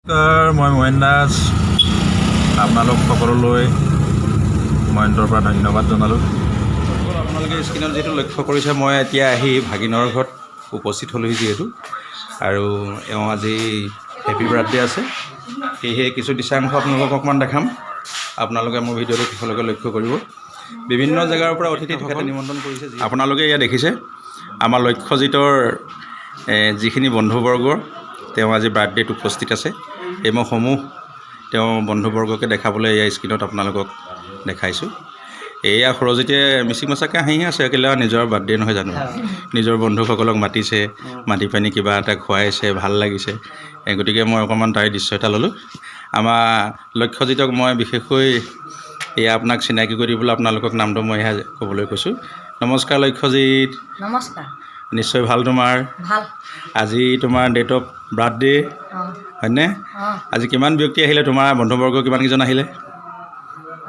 মই মহেন দাস আপোনালোক সকলোলৈ মহেন্দ্ৰৰ পৰা ধন্যবাদ জনালোঁ। আপোনালোকে স্ক্ৰীণত যিহেতু লক্ষ্য কৰিছে মই এতিয়া আহি ভাগিনৰ ঘৰত উপস্থিত হ'লোহি যিহেতু আৰু এওঁ আজি হেপী বাৰ্থডে আছে, সেয়েহে কিছু দৃশ্যাংশ আপোনালোকক অকণমান দেখাম। আপোনালোকে মোৰ ভিডিঅ'টো শেষলৈকে লক্ষ্য কৰিব। বিভিন্ন জেগাৰ পৰা অতিথি তেখেতে নিমন্ত্ৰণ কৰিছে। আপোনালোকে এয়া দেখিছে আমাৰ লক্ষ্যজিতৰ যিখিনি বন্ধুবৰ্গ তেওঁ আজি বাৰ্থডেত উপস্থিত আছে। এই মই সমূহ তেওঁ বন্ধুবৰ্গকে দেখাবলৈ এয়া স্ক্ৰীণত আপোনালোকক দেখাইছোঁ। এয়া সৰজিতে মিচিং মাছাকৈ হাঁহি আছে, কেলৈ নিজৰ বাৰ্থডে নহয় জানো, নিজৰ বন্ধুসকলক মাতিছে, মাতি পানি কিবা এটা খুৱাইছে, ভাল লাগিছে। গতিকে মই অকণমান তাৰে দৃশ্য এটা ল'লোঁ। আমাৰ লক্ষ্যজিতক মই বিশেষকৈ এয়া আপোনাক চিনাকি কৰি দিবলৈ আপোনালোকক নামটো মই এয়া ক'বলৈ কৈছোঁ। নমস্কাৰ লক্ষ্যজিত। নমস্কাৰ। নিশ্চয় ভাল তোমাৰ? ভাল। আজি তোমাৰ ডেট অফ বাৰ্থডে হয়নে? আজি কিমান ব্যক্তি আহিলে তোমাৰ বন্ধুবৰ্গ, কিমানকেইজন আহিলে?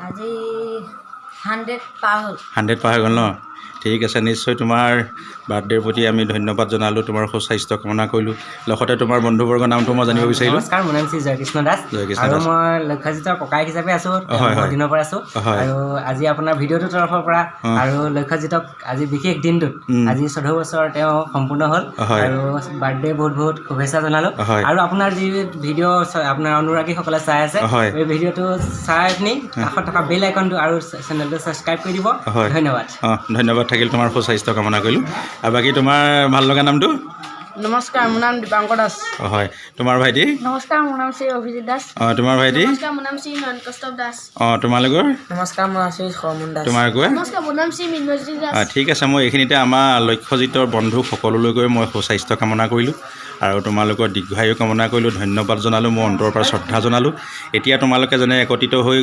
আজি 100 পাৰ হ'ল। 100 পাৰ হৈ গ'ল ন? ঠিক আছে, নিশ্চয় তোমাৰ বাৰ্থডেৰ প্ৰতি আমি ধন্যবাদ জনালোঁ, তোমাৰ সুস্বাস্থ্য কামনা কৰিলোঁ। লগতে তোমাৰ বন্ধুবৰ্গৰ নামটো মই জানিব বিচাৰিলোঁ। নমস্কাৰ, মোৰ নাম শ্ৰী জয়কৃষ্ণ দাস আৰু মই লক্ষ্যজিতৰ ককায়েক হিচাপে আছোঁ, বহুত দিনৰ পৰা আছোঁ। আৰু আজি আপোনাৰ ভিডিঅ'টোৰ তৰফৰ পৰা আৰু লক্ষ্যজিতক আজি বিশেষ দিনটোত আজি 14 বছৰ তেওঁ সম্পূৰ্ণ হ'ল আৰু বাৰ্থডে বহুত বহুত শুভেচ্ছা জনালোঁ। আৰু আপোনাৰ যি ভিডিঅ' আপোনাৰ অনুৰাগীসকলে চাই আছে, এই ভিডিঅ'টো চাই পিনি কাষত থকা বেল আইকনটো আৰু চেনেলটো ছাবস্ক্ৰাইব কৰি দিব। ধন্যবাদ। ধন্যবাদ থাকিল, তোমাৰ সুস্বাস্থ্য কামনা কৰিলোঁ। আৰু বাকী তোমাৰ ভাল লগা নামটো? নমস্কাৰ, মোৰ নাম দীপাংকৰ দাস। হয়, তোমাৰ ভাইটি? নমস্কাৰ, মোৰ নাম শ্ৰী অভিজিত দাস। তোমাৰ ভাইটি? নমস্কাৰ, মোৰ নাম শ্ৰী নয়ন কষ্টৱ দাস। তোমালোকৰ? নমস্কাৰ, মোৰ নাম শ্ৰী সৰমন দাস। তোমাৰ কোৱা? নমস্কাৰ, মোৰ নাম শ্ৰী মিনময়ী দাস। ঠিক আছে, মই এইখিনিতে আমাৰ লক্ষ্যজিতৰ বন্ধু সকলোলৈ গৈ মই সুস্বাস্থ্য কামনা কৰিলোঁ আৰু তোমালোকৰ দীৰ্ঘায়ু কামনা কৰিলোঁ, ধন্যবাদ জনালোঁ, মোৰ অন্তৰৰ পৰা শ্ৰদ্ধা জনালোঁ। এতিয়া তোমালোকে যেনে একত্ৰিত হৈ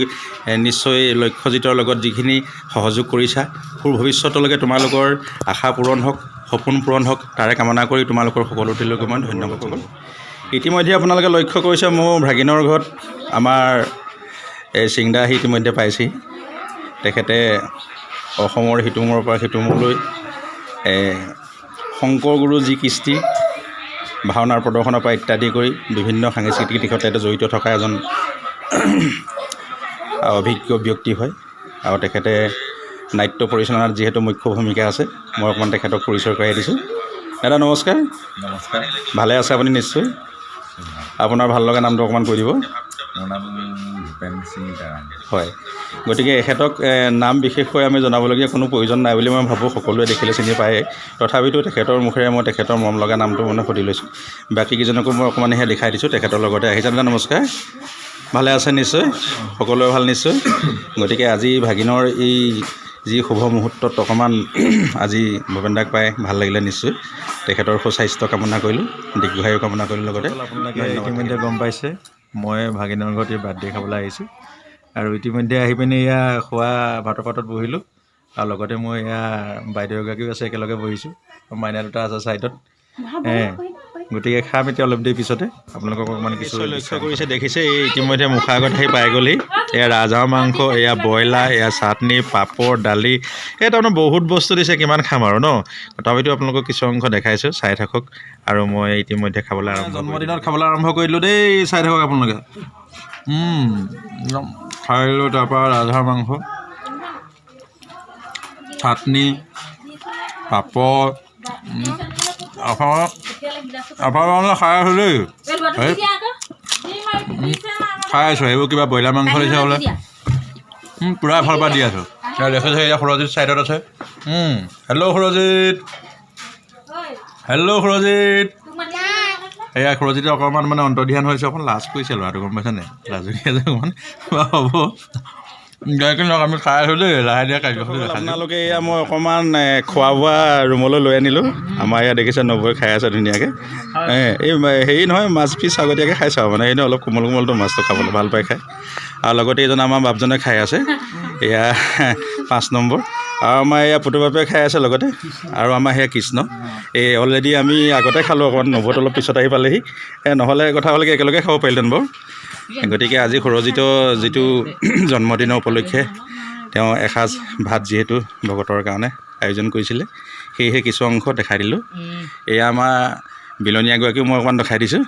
নিশ্চয় লক্ষ্যজিতৰ লগত যিখিনি সহযোগ কৰিছা, ভৱিষ্যতলৈকে তোমালোকৰ আশা পূৰণ হওক, সপোন পূৰণ হওক, তাৰে কামনা কৰি তোমালোকৰ সকলোটিলৈকে মই ধন্যবাদ জনালোঁ। ইতিমধ্যে আপোনালোকে লক্ষ্য কৰিছে মোৰ ভাগিনৰ ঘৰত আমাৰ এই চিংদা আহি ইতিমধ্যে পাইছেহি। তেখেতে অসমৰ সিটোমূৰৰ পৰা সিটোমূৰলৈ শংকৰ গুৰু যি কৃষ্টি ভাওনাৰ প্ৰদৰ্শনৰ পৰা ইত্যাদি কৰি বিভিন্ন সাংস্কৃতিক দিশতে জড়িত থকা এজন অভিজ্ঞ ব্যক্তি হয় আৰু তেখেতে নাট্য পৰিচালনাত যিহেতু মুখ্য ভূমিকা আছে, মই অকণমান তেখেতক পৰিচয় কৰাই দিছোঁ। দাদা নমস্কাৰ। নমস্কাৰ। ভালে আছে আপুনি? নিশ্চয়। আপোনাৰ ভাল লগা নামটো অকণমান কৈ দিব। মোৰ নাম ভূপেন সিং দাৰাম। হয়, গতিকে এখেতক নাম বিশেষকৈ আমি জনাবলগীয়া কোনো প্ৰয়োজন নাই বুলি মই ভাবোঁ, সকলোৱে দেখিলে চিনি পায়ে। তথাপিতো তেখেতৰ মুখেৰে মই তেখেতৰ মৰম লগা নামটো মানে সুধি লৈছোঁ। বাকীকেইজনকো মই অকণমান সেয়া দেখাই দিছোঁ, তেখেতৰ লগতে আহিছে। দাদা নমস্কাৰ। ভালে আছে? নিশ্চয়, সকলোৱে ভাল নিশ্চয়। গতিকে আজি ভাগিনৰ এই যি শুভ মুহূৰ্তত অকণমান আজি ভূপেন দাক পাই ভাল লাগিলে নিশ্চয়। তেখেতৰ সুস্বাস্থ্য কামনা কৰিলোঁ, দীৰ্ঘায়ু কামনা কৰিলোঁ। লগতে আপোনালোকে ইতিমধ্যে গম পাইছে মই ভাগিনৰ ঘৰত এই বাৰ্থডে খাবলৈ আহিছোঁ আৰু ইতিমধ্যে আহি পিনি এয়া খোৱা ভাতৰ পাতত বহিলোঁ আৰু লগতে মই এয়া বাইদেউ এগৰাকীও আছে, একেলগে বহিছোঁ, মাইনা দুটা আছে ছাইডত। গতিকে খাম এতিয়া অলপ দেৰি পিছতে। আপোনালোকক অকণমান কিছু লক্ষ্য কৰিছে, দেখিছে এই ইতিমধ্যে মুখৰ আগত আহি পাই গ'লহি। এয়া ৰাজহাঁহৰ মাংস, এয়া ব্ৰইলাৰ, এয়া চাটনি, পাপৰ, দালি, এই তাৰমানে বহুত বস্তু দিছে, কিমান খাম আৰু ন। তথাপিতো আপোনালোকক কিছু অংশ দেখাইছোঁ, চাই থাকক। আৰু মই ইতিমধ্যে খাবলৈ জন্মদিনত খাবলৈ আৰম্ভ কৰি দিলোঁ দেই, চাই থাকক আপোনালোকে। খাই দিলোঁ, তাৰপৰা ৰাজহাঁহৰ মাংস, চাটনি, পাপৰ, আপোনালোকে খাই আছোঁ দেই, খাই আছোঁ। সেইবোৰ কিবা ব্ৰইলাৰ মাংস দিছে বোলে, পূৰা এফালৰ পৰা দি আছোঁ। দেখিছে এতিয়া সৰজিত ছাইডত আছে। Hello' Sarjit, hello' Sarjit. এয়া সৰজিতে অকণমান মানে অন্তৰ্ধান হৈছে, অকণমান লাজ কৰিছে ল'ৰাটো, গম পাইছেনে? লাজুকীয়া যে অকণমান হ'ব। কিন্তু আমি খাই আছোঁ দেই, লাহে লাহে কাৰ্যসূচী দেখাইছোঁ। আপোনালোকে এয়া মই অকণমান খোৱা বোৱা ৰুমলৈ লৈ আনিলোঁ। আমাৰ ইয়াত দেখিছে নবৈ খাই আছে ধুনীয়াকৈ। এই হেৰি নহয়, মাছ পিচ আগতীয়াকৈ খাইছোঁ আৰু মানে এনেই অলপ কোমল কোমলটো মাছটো খাবলৈ ভাল পাই খায়। আৰু লগতে এইজন আমাৰ বাপজনে খাই আছে, এয়া 5 নম্বৰ। আৰু আমাৰ এয়া পুতু বাপে খাই আছে লগতে, আৰু আমাৰ সেয়া কৃষ্ণ। এই অলৰেডি আমি আগতে খালোঁ, অকণমান নবৌত অলপ পিছত আহি পালেহি। নহ'লে কথা হ'লে একেলগে খাব পাৰিলেহেঁতেন বাৰু। গতিকে আজি সৰজিতৰ যিটো জন্মদিনৰ উপলক্ষে তেওঁ এসাঁজ ভাত যিহেতু ভকতৰ কাৰণে আয়োজন কৰিছিলে, সেয়েহে কিছু অংশ দেখাই দিলোঁ। এয়া আমাৰ বিলনীয়াগৰাকীও মই অকণমান দেখাই দিছোঁ।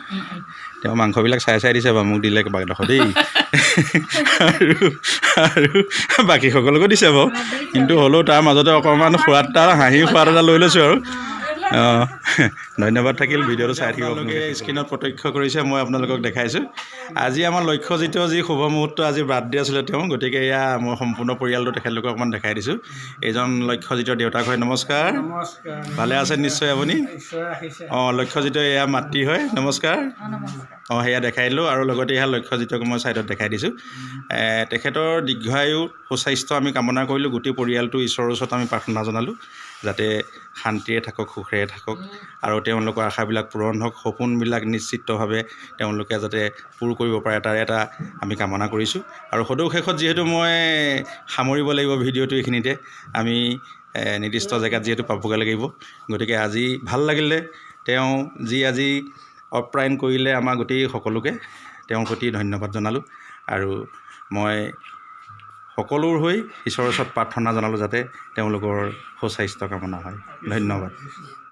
তেওঁ মাংসবিলাক চাই দিছে বাৰু মোক দিলে কেইবাডোখৰ দেই আৰু বাকীসকলকো দিছে বাৰু কিন্তু হ'লেও তাৰ মাজতে অকণমান সোৱাদ এটা হাঁহি সোৱাদ এটা লৈ লৈছোঁ আৰু অঁ ধন্যবাদ থাকিল ভিডিঅ'টো চাই থাকিব আপোনালোকে স্ক্ৰীণত প্ৰত্যক্ষ কৰিছে মই আপোনালোকক দেখাইছোঁ আজি আমাৰ লক্ষ্যজিত যি শুভ মুহূৰ্ত আজি বাৰ্থডে আছিলে তেওঁ গতিকে এয়া মই সম্পূৰ্ণ পৰিয়ালটো তেখেতলোকক অকণমান দেখাই দিছোঁ এইজন লক্ষ্যজিতৰ দেউতাক হয় নমস্কাৰ ভালে আছে নিশ্চয় আপুনি অঁ লক্ষ্যজিত এয়া মাতৃ হয় নমস্কাৰ অঁ সেয়া দেখাই দিলোঁ আৰু লগতে এয়া লক্ষ্যজিতক মই ছাইডত দেখাই দিছোঁ তেখেতৰ দীৰ্ঘায়ু সুস্বাস্থ্য আমি কামনা কৰিলোঁ গোটেই পৰিয়ালটো ঈশ্বৰৰ ওচৰত আমি প্ৰাৰ্থনা জনালোঁ যাতে শান্তিৰে থাকক সুখেৰে থাকক আৰু তেওঁলোকৰ আশাবিলাক পূৰণ হওক সপোনবিলাক নিশ্চিতভাৱে তেওঁলোকে যাতে পূৰ কৰিব পাৰে তাৰে এটা আমি কামনা কৰিছোঁ আৰু সদৌ শেষত যিহেতু মই সামৰিব লাগিব ভিডিঅ'টো এইখিনিতে আমি নিৰ্দিষ্ট জেগাত যিহেতু পাবগৈ লাগিব গতিকে আজি ভাল লাগিলে তেওঁ যি আজি অপ্ৰায়ণ কৰিলে আমাৰ গোটেই সকলোকে তেওঁৰ প্ৰতি ধন্যবাদ জনালোঁ আৰু মই সকলোৰ হৈ ঈশ্বৰৰ ওচৰত প্ৰাৰ্থনা জনালোঁ যাতে তেওঁলোকৰ সুস্বাস্থ্য কামনা হয় ধন্যবাদ